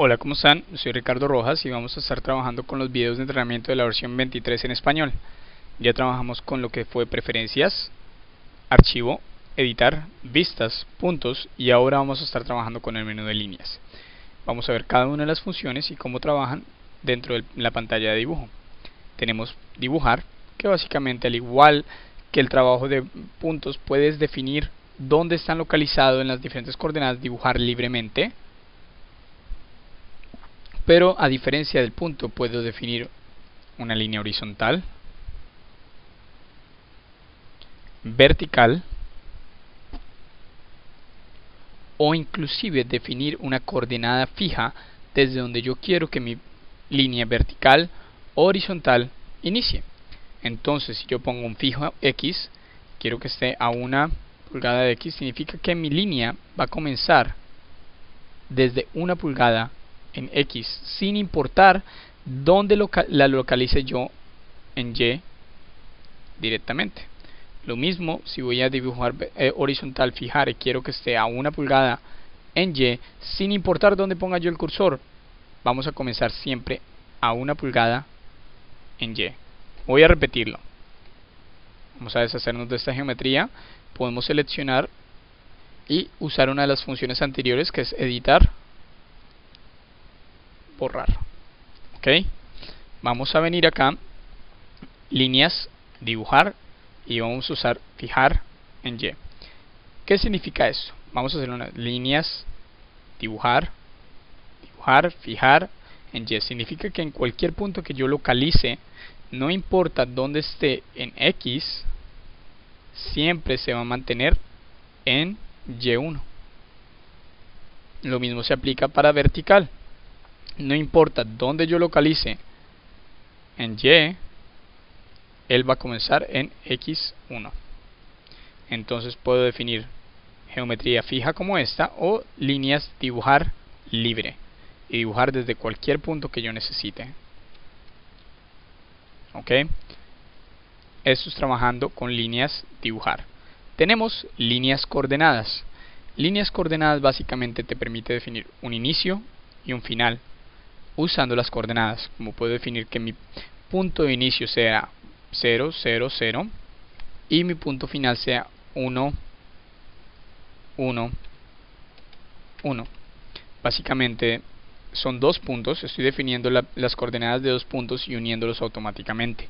Hola, ¿cómo están? Soy Ricardo Rojas y vamos a estar trabajando con los videos de entrenamiento de la versión 23 en español. Ya trabajamos con lo que fue preferencias, archivo, editar, vistas, puntos y ahora vamos a estar trabajando con el menú de líneas. Vamos a ver cada una de las funciones y cómo trabajan dentro de la pantalla de dibujo. Tenemos dibujar, que básicamente al igual que el trabajo de puntos puedes definir dónde están localizados en las diferentes coordenadas, dibujar libremente. Pero a diferencia del punto puedo definir una línea horizontal, vertical o inclusive definir una coordenada fija desde donde yo quiero que mi línea vertical o horizontal inicie. Entonces si yo pongo un fijo X, quiero que esté a 1 pulgada de X, significa que mi línea va a comenzar desde 1 pulgada en X, sin importar dónde la localice yo en Y directamente. Lo mismo si voy a dibujar horizontal, fijar y quiero que esté a 1 pulgada en Y, sin importar dónde ponga yo el cursor, vamos a comenzar siempre a 1 pulgada en Y. Voy a repetirlo. Vamos a deshacernos de esta geometría. Podemos seleccionar y usar una de las funciones anteriores, que es editar, borrar. Ok, vamos a venir acá, líneas, dibujar y vamos a usar fijar en Y. ¿Qué significa esto? Vamos a hacer unas líneas, dibujar, fijar en Y. Significa que en cualquier punto que yo localice, no importa dónde esté en X, siempre se va a mantener en Y1. Lo mismo se aplica para vertical. No importa dónde yo localice en Y, él va a comenzar en X1. Entonces puedo definir geometría fija como esta o líneas, dibujar libre y dibujar desde cualquier punto que yo necesite. Ok, esto es trabajando con líneas, dibujar. Tenemos líneas coordenadas. Líneas coordenadas básicamente te permite definir un inicio y un final usando las coordenadas. Como puedo definir que mi punto de inicio sea 0, 0, 0 y mi punto final sea 1, 1, 1. Básicamente son dos puntos, estoy definiendo las coordenadas de dos puntos y uniéndolos automáticamente,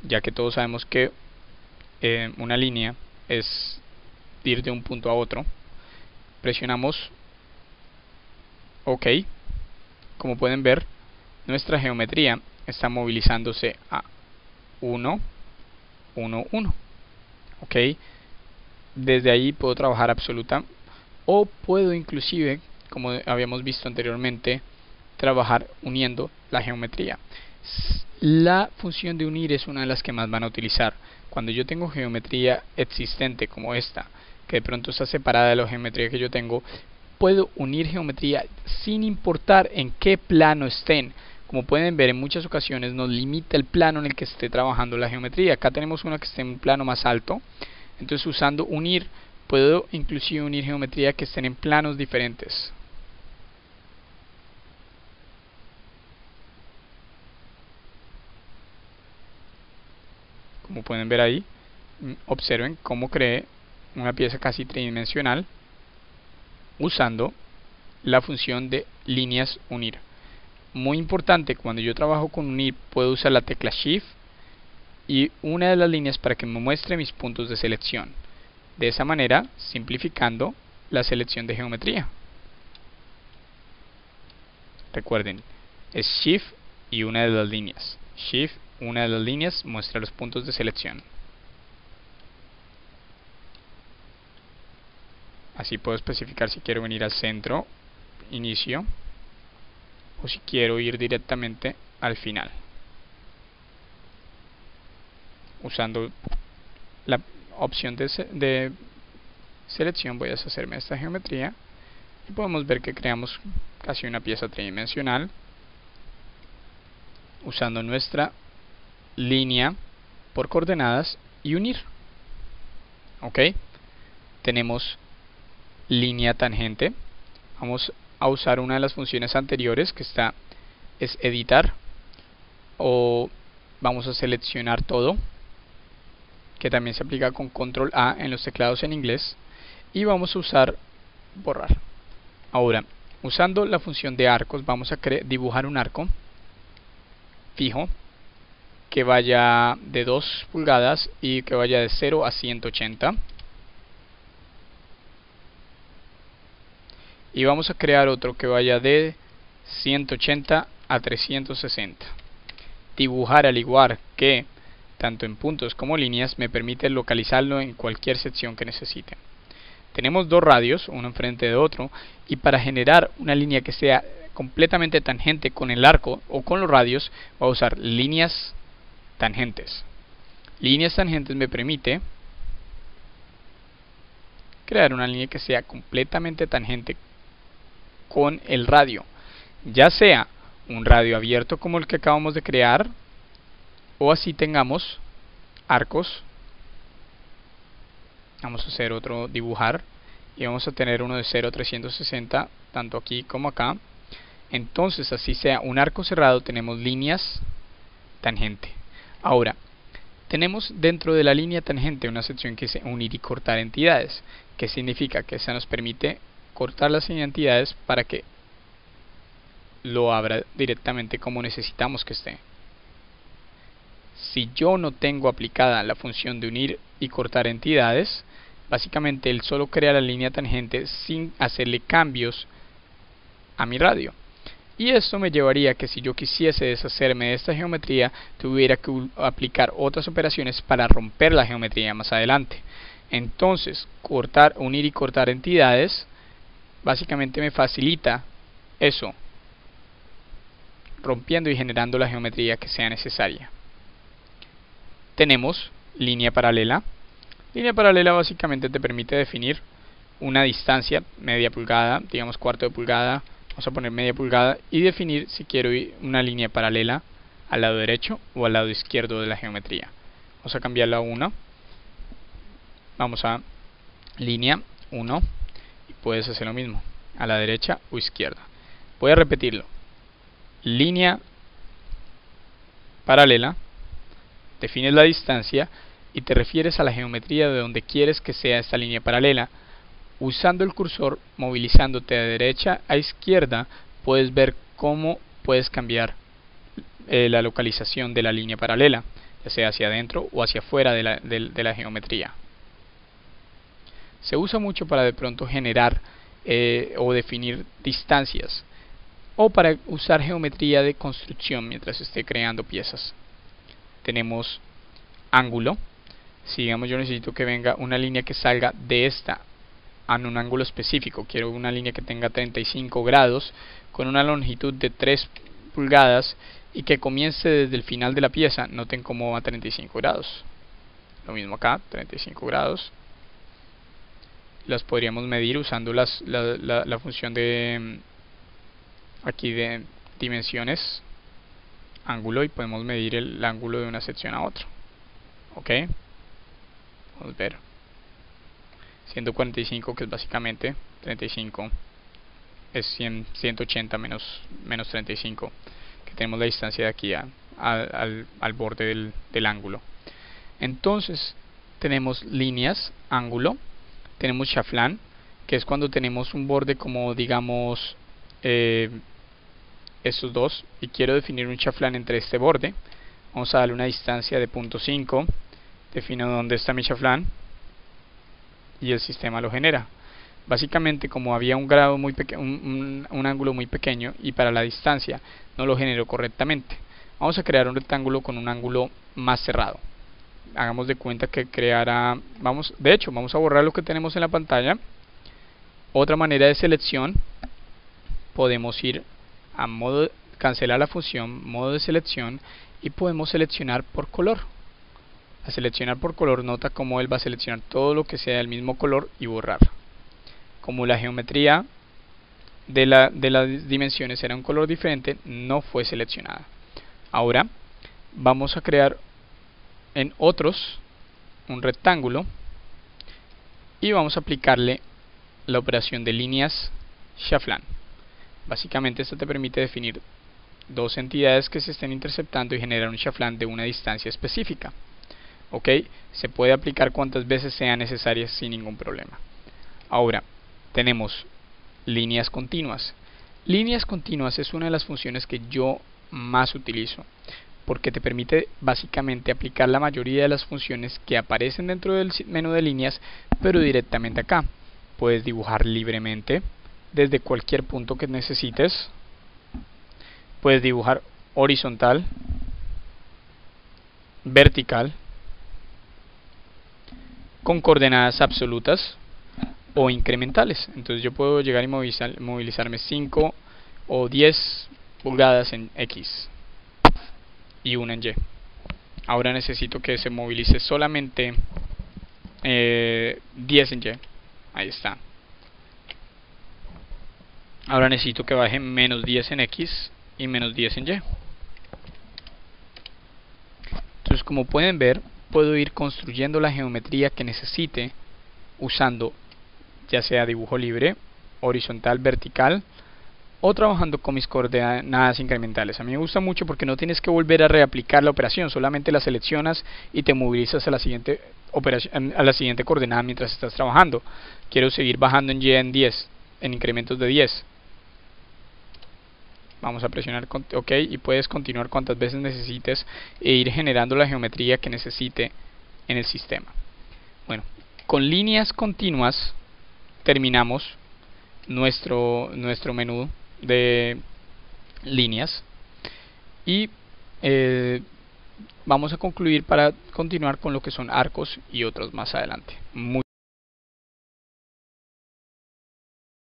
ya que todos sabemos que una línea es ir de un punto a otro. Presionamos OK. Como pueden ver, nuestra geometría está movilizándose a 1, 1, 1. Ok, desde ahí puedo trabajar absoluta o puedo inclusive, como habíamos visto anteriormente, trabajar uniendo la geometría. La función de unir es una de las que más van a utilizar. Cuando yo tengo geometría existente como esta, que de pronto está separada de la geometría que yo tengo, puedo unir geometría sin importar en qué plano estén. Como pueden ver, en muchas ocasiones nos limita el plano en el que esté trabajando la geometría. Acá tenemos una que esté en un plano más alto. Entonces, usando unir, puedo inclusive unir geometría que estén en planos diferentes. Como pueden ver ahí, observen cómo creé una pieza casi tridimensional usando la función de líneas unir. Muy importante, cuando yo trabajo con unir puedo usar la tecla Shift y una de las líneas para que me muestre mis puntos de selección. De esa manera, simplificando la selección de geometría. Recuerden, es Shift y una de las líneas. Shift, una de las líneas, muestra los puntos de selección. Así puedo especificar si quiero venir al centro, inicio, o si quiero ir directamente al final. Usando la opción de selección voy a deshacerme de esta geometría y podemos ver que creamos casi una pieza tridimensional usando nuestra línea por coordenadas y unir. Ok, tenemos línea tangente. Vamos a usar una de las funciones anteriores, que es editar, o vamos a seleccionar todo, que también se aplica con control A en los teclados en inglés, y vamos a usar borrar. Ahora, usando la función de arcos, vamos a dibujar un arco fijo que vaya de 2 pulgadas y que vaya de 0 a 180. Y vamos a crear otro que vaya de 180 a 360. Dibujar, al igual que tanto en puntos como líneas, me permite localizarlo en cualquier sección que necesite. Tenemos dos radios, uno enfrente de otro, y para generar una línea que sea completamente tangente con el arco o con los radios, voy a usar líneas tangentes. Líneas tangentes me permite crear una línea que sea completamente tangente con el radio, ya sea un radio abierto como el que acabamos de crear, o así tengamos arcos. Vamos a hacer otro dibujar y vamos a tener uno de 0 a 360 tanto aquí como acá. Entonces, así sea un arco cerrado, tenemos líneas tangente. Ahora, tenemos dentro de la línea tangente una sección que dice unir y cortar entidades, que significa que esa nos permite cortar las entidades para que lo abra directamente como necesitamos que esté. Si yo no tengo aplicada la función de unir y cortar entidades, básicamente él solo crea la línea tangente sin hacerle cambios a mi radio. Y esto me llevaría a que si yo quisiese deshacerme de esta geometría, tuviera que aplicar otras operaciones para romper la geometría más adelante. Entonces, unir y cortar entidades básicamente me facilita eso, rompiendo y generando la geometría que sea necesaria. Tenemos línea paralela. Línea paralela básicamente te permite definir una distancia, media pulgada, digamos cuarto de pulgada, vamos a poner media pulgada, y definir si quiero una línea paralela al lado derecho o al lado izquierdo de la geometría. Vamos a cambiarla a 1. Vamos a línea 1 y puedes hacer lo mismo, a la derecha o izquierda. Voy a repetirlo. Línea paralela, defines la distancia y te refieres a la geometría de donde quieres que sea esta línea paralela. Usando el cursor, movilizándote de derecha a izquierda, puedes ver cómo puedes cambiar la localización de la línea paralela, ya sea hacia adentro o hacia afuera de la geometría. Se usa mucho para de pronto generar o definir distancias, o para usar geometría de construcción mientras esté creando piezas. Tenemos ángulo. Si digamos yo necesito que venga una línea que salga de esta en un ángulo específico, quiero una línea que tenga 35 grados con una longitud de 3 pulgadas y que comience desde el final de la pieza, noten cómo va a 35 grados. Lo mismo acá, 35 grados. Las podríamos medir usando la función de aquí de dimensiones, ángulo, y podemos medir el ángulo de una sección a otra. Ok, vamos a ver 145, que es básicamente 35, es 180 menos 35, que tenemos la distancia de aquí al borde del ángulo. Entonces tenemos líneas, ángulo, tenemos chaflán, que es cuando tenemos un borde como digamos estos dos, y quiero definir un chaflán entre este borde. Vamos a darle una distancia de 0.5, defino dónde está mi chaflán y el sistema lo genera. Básicamente, como había un grado muy pequeño, un ángulo muy pequeño, y para la distancia no lo generó correctamente, vamos a crear un rectángulo con un ángulo más cerrado. Hagamos de cuenta que vamos a borrar lo que tenemos en la pantalla. Otra manera de selección, podemos ir a modo, cancelar la función, modo de selección, y podemos seleccionar por color. A seleccionar por color, nota cómo él va a seleccionar todo lo que sea del mismo color y borrar. Como la geometría de las dimensiones era un color diferente, no fue seleccionada. Ahora vamos a crear en otros un rectángulo y vamos a aplicarle la operación de líneas chaflán. Básicamente esto te permite definir dos entidades que se estén interceptando y generar un chaflán de una distancia específica. ¿Ok? Se puede aplicar cuantas veces sean necesarias sin ningún problema. Ahora, tenemos líneas continuas. Líneas continuas es una de las funciones que yo más utilizo, porque te permite básicamente aplicar la mayoría de las funciones que aparecen dentro del menú de líneas, pero directamente acá. Puedes dibujar libremente desde cualquier punto que necesites. Puedes dibujar horizontal, vertical, con coordenadas absolutas o incrementales. Entonces yo puedo llegar y movilizarme 5 o 10 pulgadas en X y una en Y. Ahora necesito que se movilice solamente 10 en Y. Ahí está. Ahora necesito que baje menos 10 en X y menos 10 en Y. Entonces, como pueden ver, puedo ir construyendo la geometría que necesite usando ya sea dibujo libre, horizontal, vertical, o trabajando con mis coordenadas incrementales. A mí me gusta mucho porque no tienes que volver a reaplicar la operación, solamente la seleccionas y te movilizas a la siguiente operación, a la siguiente coordenada mientras estás trabajando. Quiero seguir bajando en Y en 10, en incrementos de 10. Vamos a presionar OK y puedes continuar cuantas veces necesites e ir generando la geometría que necesite en el sistema. Bueno, con líneas continuas terminamos nuestro menú de líneas y vamos a concluir para continuar con lo que son arcos y otros más adelante.